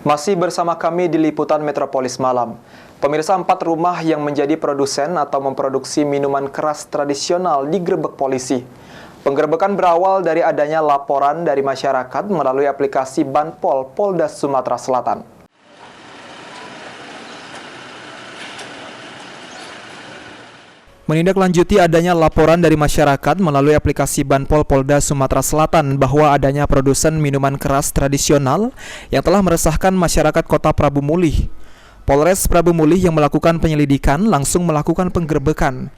Masih bersama kami di Liputan Metropolis Malam. Pemirsa, 4 rumah yang menjadi produsen atau memproduksi minuman keras tradisional digerebek polisi. Penggerebekan berawal dari adanya laporan dari masyarakat melalui aplikasi Banpol Polda Sumatera Selatan. Menindaklanjuti adanya laporan dari masyarakat melalui aplikasi Banpol Polda Sumatera Selatan bahwa adanya produsen minuman keras tradisional yang telah meresahkan masyarakat Kota Prabu Mulih. Polres Prabu Mulih yang melakukan penyelidikan langsung melakukan penggerebekan.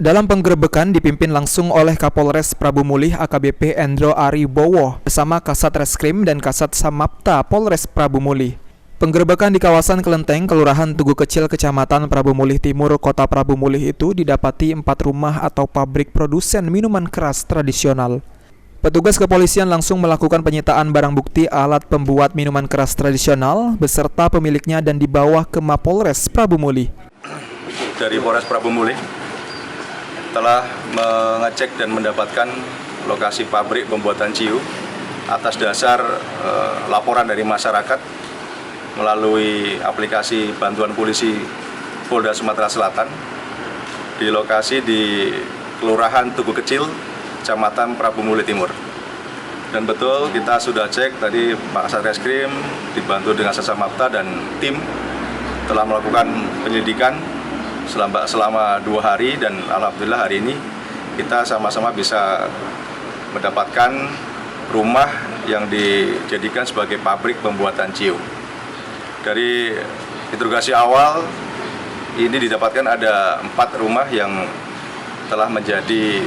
Dalam penggerebekan dipimpin langsung oleh Kapolres Prabu Mulih AKBP Endro Aribowo bersama Kasat Reskrim dan Kasat Samapta Polres Prabu Mulih. Penggerebekan di kawasan Kelenteng, Kelurahan Tugu Kecil, Kecamatan Prabu Mulih Timur, Kota Prabu Mulih itu didapati 4 rumah atau pabrik produsen minuman keras tradisional. Petugas kepolisian langsung melakukan penyitaan barang bukti alat pembuat minuman keras tradisional beserta pemiliknya dan dibawa ke Mapolres Prabu Mulih. Dari Polres Prabu Mulih telah mengecek dan mendapatkan lokasi pabrik pembuatan ciu atas dasar laporan dari masyarakat melalui aplikasi bantuan polisi Polda Sumatera Selatan di lokasi di Kelurahan Tugu Kecil, Kecamatan Prabu Mulih Timur. Dan betul kita sudah cek tadi Pak Satreskrim dibantu dengan Sasamapta dan tim telah melakukan penyelidikan selama 2 hari dan alhamdulillah hari ini kita sama-sama bisa mendapatkan rumah yang dijadikan sebagai pabrik pembuatan ciu. Dari interogasi awal ini didapatkan ada 4 rumah yang telah menjadi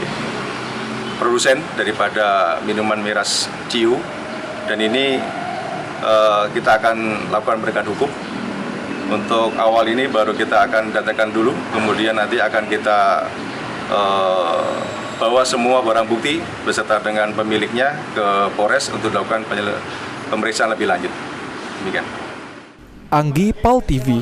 produsen daripada minuman miras ciu, dan ini kita akan lakukan penegakan hukum. Untuk awal ini baru kita akan datangkan dulu, kemudian nanti akan kita bawa semua barang bukti beserta dengan pemiliknya ke Polres untuk dilakukan pemeriksaan lebih lanjut. Demikian. Anggi, PAL TV.